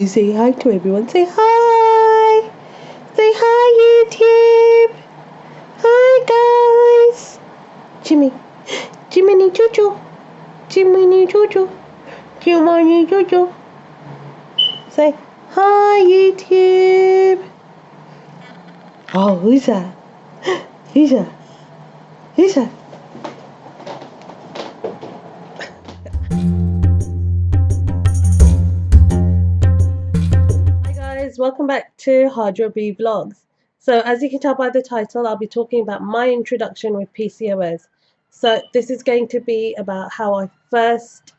Say hi to everyone. Say hi. Say hi, YouTube. Hi, guys. Jimmy. Jiminy Choo Choo. Jiminy Choo Choo. Jiminy Choo Choo. Say hi, YouTube. Oh, who's that? Who's that? Who's that? Hi, guys. Welcome back to Hardra B Vlogs. So, as you can tell by the title, I'll be talking about my introduction with PCOS. So, this is going to be about how I first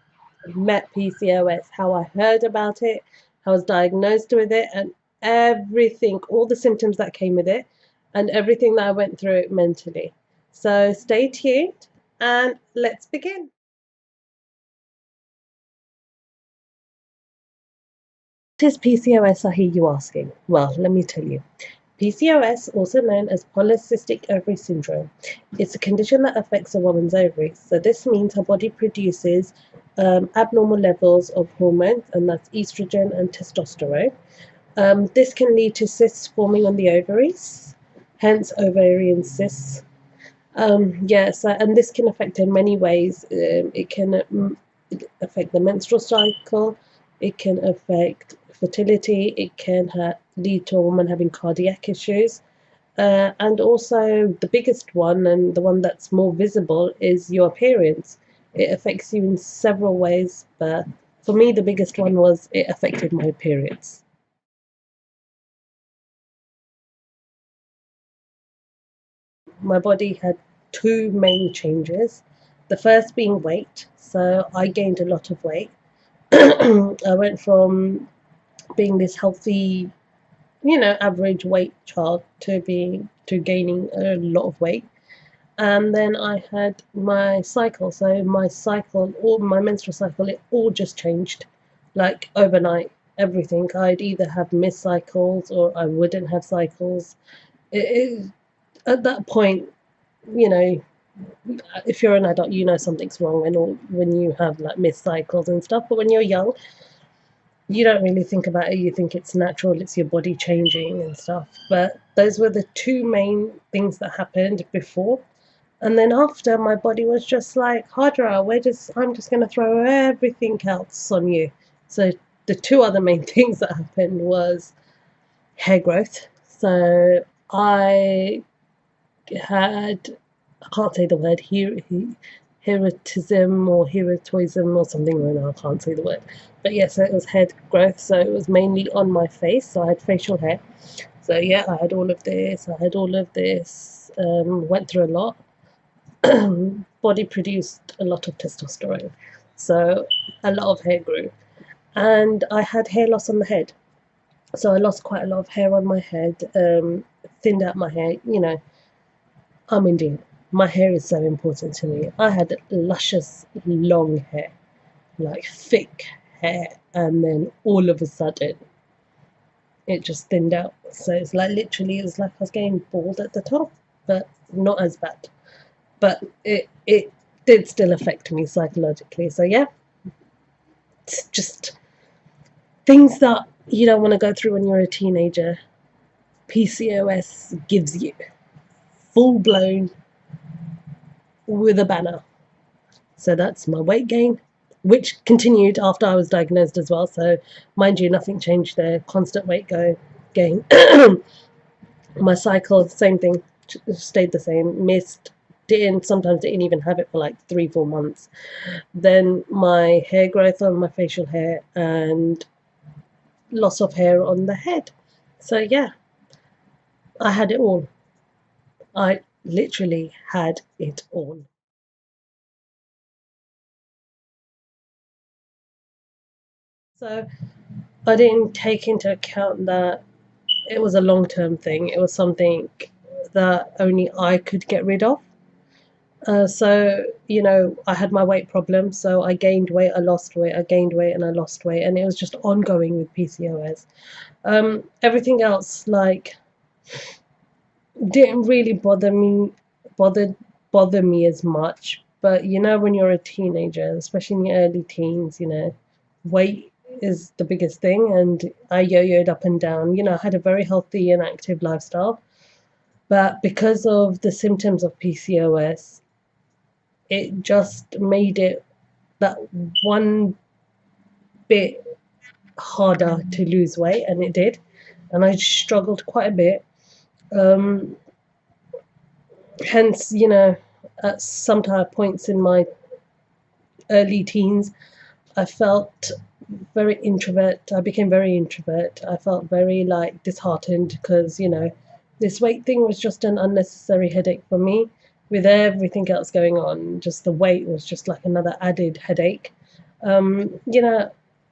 met PCOS, how I heard about it, how I was diagnosed with it, and everything, all the symptoms that came with it, and everything that I went through it mentally. So stay tuned and let's begin. What is PCOS, I hear you asking? Well, let me tell you. PCOS, also known as polycystic ovary syndrome, it's a condition that affects a woman's ovaries. So this means her body produces abnormal levels of hormones, and that's estrogen and testosterone. This can lead to cysts forming on the ovaries, hence ovarian cysts. And this can affect in many ways. It can affect the menstrual cycle, it can affect fertility, it can lead to a woman having cardiac issues. And also, the biggest one, and the one that's more visible, is your appearance. It affects you in several ways, but for me, the biggest one was it affected my appearance. My body had two main changes. The first being weight. So I gained a lot of weight. I went from being this healthy, average weight child to gaining a lot of weight. And then I had my cycle. So my cycle, or my menstrual cycle, it all just changed like overnight. Everything. I'd either have missed cycles or I wouldn't have cycles. It, at that point, you know, if you're an adult, you know something's wrong when you have like missed cycles and stuff. But when you're young, you don't really think about it. You think it's natural, it's your body changing and stuff. But those were the two main things that happened before. And then after, my body was just like, Hadra, I'm just going to throw everything else on you. So the two other main things that happened was hair growth. So I can't say the word, heritism or heroism or something like that. I can't say the word. But yes, it was hair growth. So it was mainly on my face. So I had facial hair. So yeah, I had all of this. Went through a lot. Body produced a lot of testosterone. So a lot of hair grew. And I had hair loss on the head. So I lost quite a lot of hair on my head, thinned out my hair. I'm Indian. My hair is so important to me. I had luscious, long hair, like thick hair, and then all of a sudden, it just thinned out. So it's like literally, it was like I was getting bald at the top, but not as bad. But it did still affect me psychologically. So yeah, it's just things that you don't want to go through when you're a teenager. PCOS gives you full blown with a banner. So that's my weight gain, which continued after I was diagnosed as well. So mind you, nothing changed there. Constant gain. My cycle, same thing, stayed the same. Sometimes didn't even have it for like 3-4 months. Then my hair growth on my facial hair and loss of hair on the head. So yeah, I had it all. I literally had it all. So I didn't take into account that it was a long-term thing. It was something that only I could get rid of. I had my weight problem, so I gained weight, I lost weight, I gained weight, and I lost weight, and it was just ongoing with PCOS. Everything else, like, didn't really bother bother me as much. But when you're a teenager, especially in the early teens, weight is the biggest thing, and I yo-yoed up and down. I had a very healthy and active lifestyle, but because of the symptoms of PCOS, it just made it that one bit harder to lose weight, and it did, and I struggled quite a bit. Um, Hence, at some points in my early teens, I felt very introvert. I became very introvert. I felt very like disheartened because, this weight thing was just an unnecessary headache for me with everything else going on. Just the weight was just like another added headache.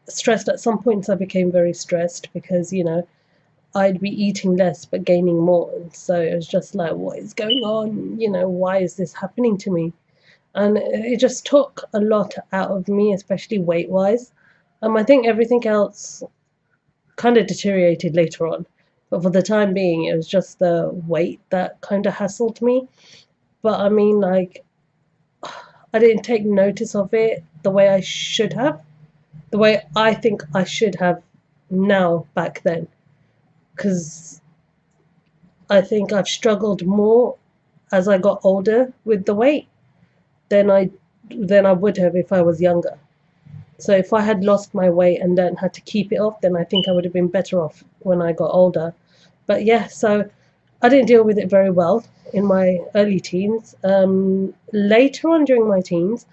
Stressed at some points, I became very stressed because, I'd be eating less but gaining more. And so it was just like, what is going on? Why is this happening to me? And it just took a lot out of me, especially weight wise. I think everything else kind of deteriorated later on, but for the time being, it was just the weight that kind of hassled me. But I mean, like, I didn't take notice of it the way I should have, the way I think I should have now back then, because I think I've struggled more as I got older with the weight than I would have if I was younger. So if I had lost my weight and then had to keep it off, then I think I would have been better off when I got older. But yeah, so I didn't deal with it very well in my early teens. Later on during my teens,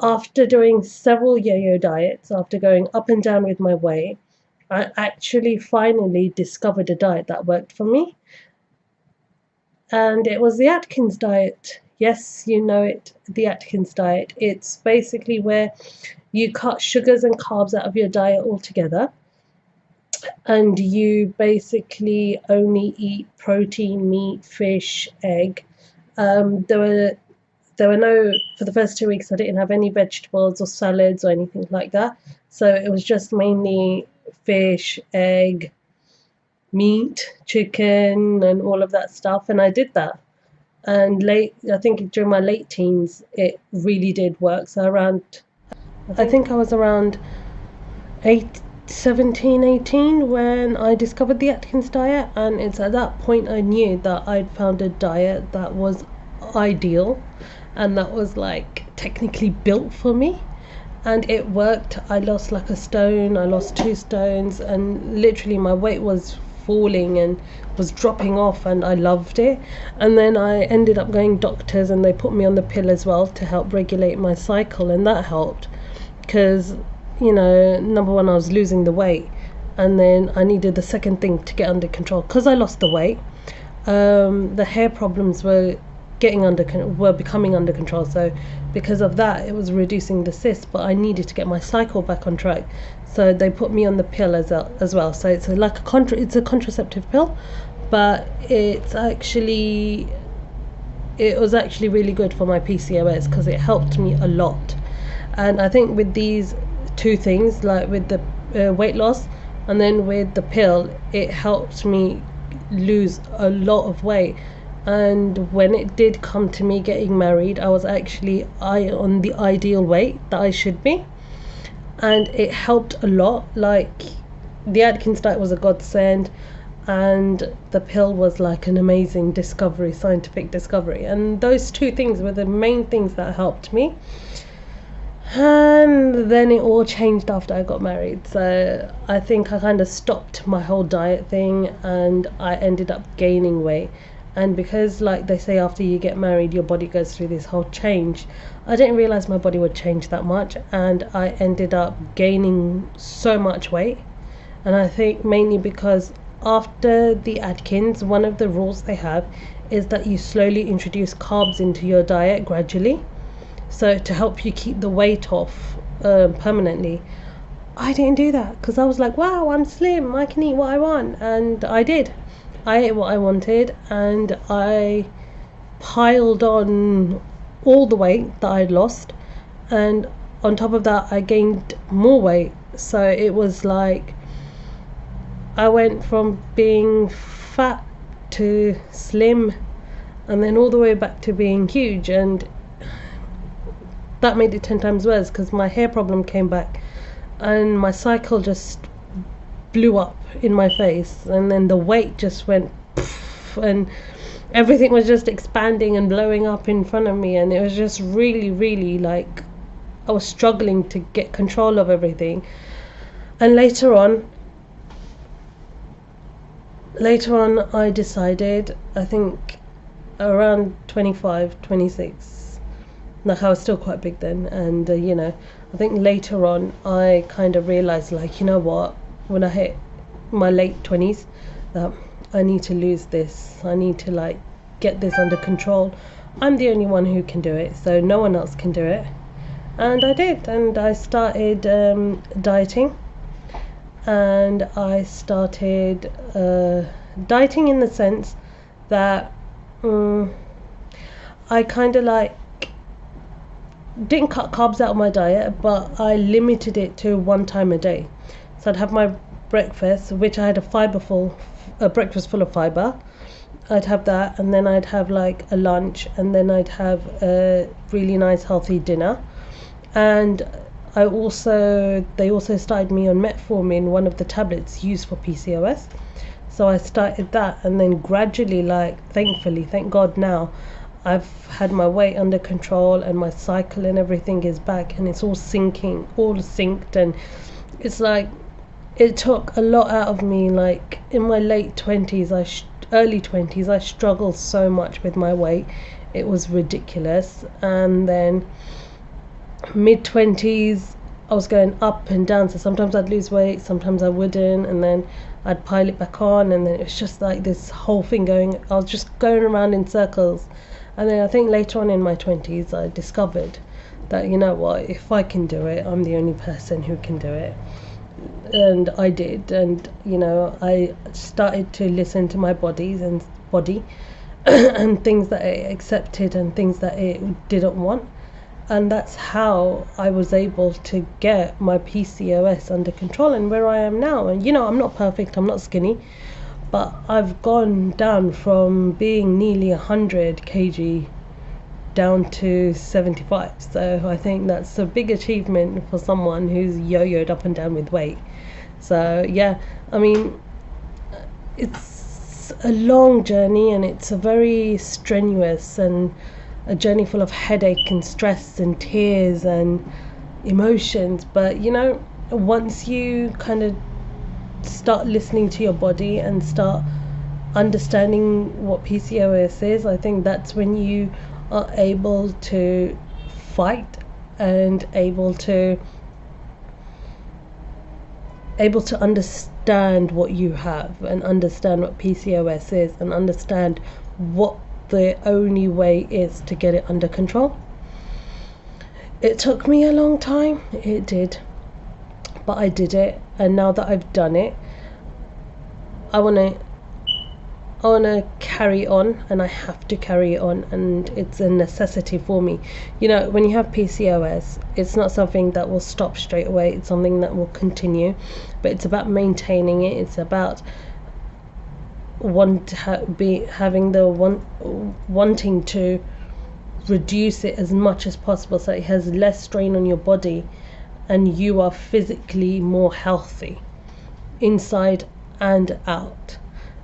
after doing several yo-yo diets, after going up and down with my weight, I actually finally discovered a diet that worked for me. And it was the Atkins diet. Yes, you know it, the Atkins diet. It's basically where you cut sugars and carbs out of your diet altogether, and you basically only eat protein, meat, fish, egg. There were no, for the first 2 weeks, I didn't have any vegetables or salads or anything like that. So it was just mainly fish, egg, meat, chicken, and all of that stuff. And I did that. And I think during my late teens, it really did work. So I think I was around 17, 18 when I discovered the Atkins diet. And it's at that point I knew that I'd found a diet that was ideal and that was like technically built for me. And it worked. I lost like a stone, I lost 2 stones, and literally my weight was falling and was dropping off, and I loved it. And then I ended up going doctors, and they put me on the pill as well to help regulate my cycle, and that helped because, number one, I was losing the weight, and then I needed the second thing to get under control because I lost the weight. The hair problems were becoming under control, so because of that it was reducing the cysts, but I needed to get my cycle back on track, so they put me on the pill as well. So it's like it's a contraceptive pill, but it was actually really good for my PCOS because it helped me a lot. And I think with these 2 things, like with the weight loss and then with the pill, it helped me lose a lot of weight. And when it did come to me getting married, I was actually on the ideal weight that I should be, and it helped a lot. Like, the Atkins diet was a godsend, and the pill was like an amazing discovery, scientific discovery, and those 2 things were the main things that helped me. And then it all changed after I got married. So I think I kind of stopped my whole diet thing, and I ended up gaining weight. And because, like they say, after you get married, your body goes through this whole change, I didn't realize my body would change that much, and I ended up gaining so much weight. And I think mainly because after the Atkins, one of the rules they have is that you slowly introduce carbs into your diet gradually, so to help you keep the weight off permanently. I didn't do that because I was like, wow, I'm slim, I can eat what I want. And I did. I ate what I wanted, and I piled on all the weight that I'd lost, and on top of that I gained more weight. So it was like I went from being fat to slim, and then all the way back to being huge, and that made it 10 times worse because my hair problem came back, and my cycle just blew up in my face, and then the weight just went poof, and everything was just expanding and blowing up in front of me, and it was just really, really like I was struggling to get control of everything. And later on I decided, I think around 25, 26, like I was still quite big then, and I think later on I kind of realized, like, you know what, when I hit my late 20s, that I need to lose this, I need to like get this under control. I'm the only one who can do it, so no one else can do it. And I did, and I started dieting, and I started dieting in the sense that I kind of like didn't cut carbs out of my diet, but I limited it to one time a day. So I'd have my breakfast, which I had a breakfast full of fiber. I'd have that, and then I'd have like a lunch, and then I'd have a really nice healthy dinner. And they also started me on metformin, one of the tablets used for PCOS. So I started that, and then gradually, like, thankfully, thank God, now I've had my weight under control, and my cycle and everything is back, and it's all synced, and it's like it took a lot out of me. Like in my early 20s, I struggled so much with my weight, it was ridiculous. And then mid 20s, I was going up and down, so sometimes I'd lose weight, sometimes I wouldn't, and then I'd pile it back on, and then it's just like this whole thing going, I was just going around in circles. And then I think later on in my 20s I discovered that, you know what, if I can do it, I'm the only person who can do it. And I did, and I started to listen to my body and things that it accepted and things that it didn't want. And that's how I was able to get my PCOS under control and where I am now. And I'm not perfect, I'm not skinny, but I've gone down from being nearly 100 kg down to 75. So I think that's a big achievement for someone who's yo-yoed up and down with weight. So yeah, I mean, it's a long journey, and it's a very strenuous and a journey full of headache and stress and tears and emotions. But once you kind of start listening to your body and start understanding what PCOS is, I think that's when you are able to fight and able to understand what you have, and understand what PCOS is, and understand what the only way is to get it under control. It took me a long time, it did, but I did it. And now that I've done it, I want to carry on, and I have to carry on, and it's a necessity for me. When you have PCOS, it's not something that will stop straight away, it's something that will continue, but it's about maintaining it. It's about wanting to reduce it as much as possible, so it has less strain on your body and you are physically more healthy inside and out.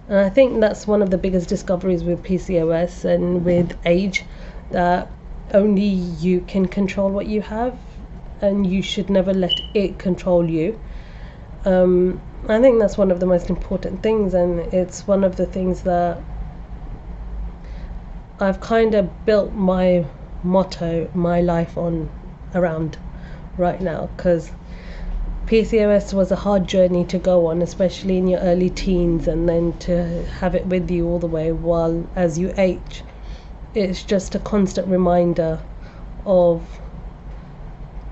And I think that's one of the biggest discoveries with PCOS and with age, that only you can control what you have, and you should never let it control you. I think that's one of the most important things, and it's one of the things that I've kind of built my motto, my life around right now, because PCOS was a hard journey to go on, especially in your early teens, and then to have it with you all the way while as you age. It's just a constant reminder of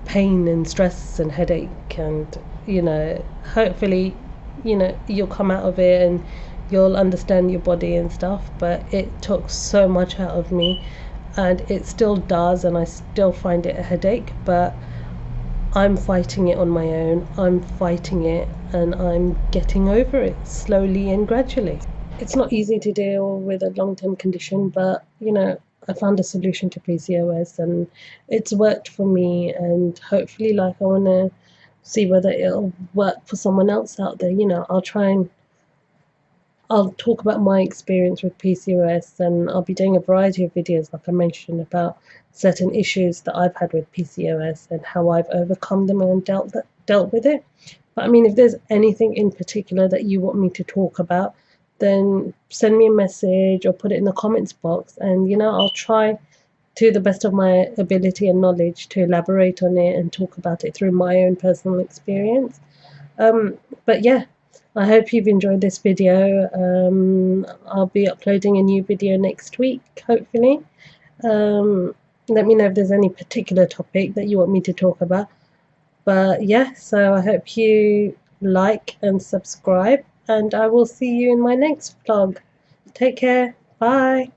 pain and stress and headache, and hopefully you'll come out of it and you'll understand your body and stuff. But it took so much out of me, and it still does, and I still find it a headache, but I'm fighting it on my own. I'm fighting it, and I'm getting over it slowly and gradually. It's not easy to deal with a long-term condition, but I found a solution to PCOS, and it's worked for me. And hopefully, like, I want to see whether it'll work for someone else out there. You know, I'll talk about my experience with PCOS, and I'll be doing a variety of videos, like I mentioned, about certain issues that I've had with PCOS and how I've overcome them and dealt with it. But I mean, if there's anything in particular that you want me to talk about, then send me a message or put it in the comments box, and you know, I'll try to the best of my ability and knowledge to elaborate on it and talk about it through my own personal experience. But yeah, I hope you've enjoyed this video. I'll be uploading a new video next week, hopefully. Let me know if there's any particular topic that you want me to talk about. But yeah, so I hope you like and subscribe, and I will see you in my next vlog. Take care. Bye.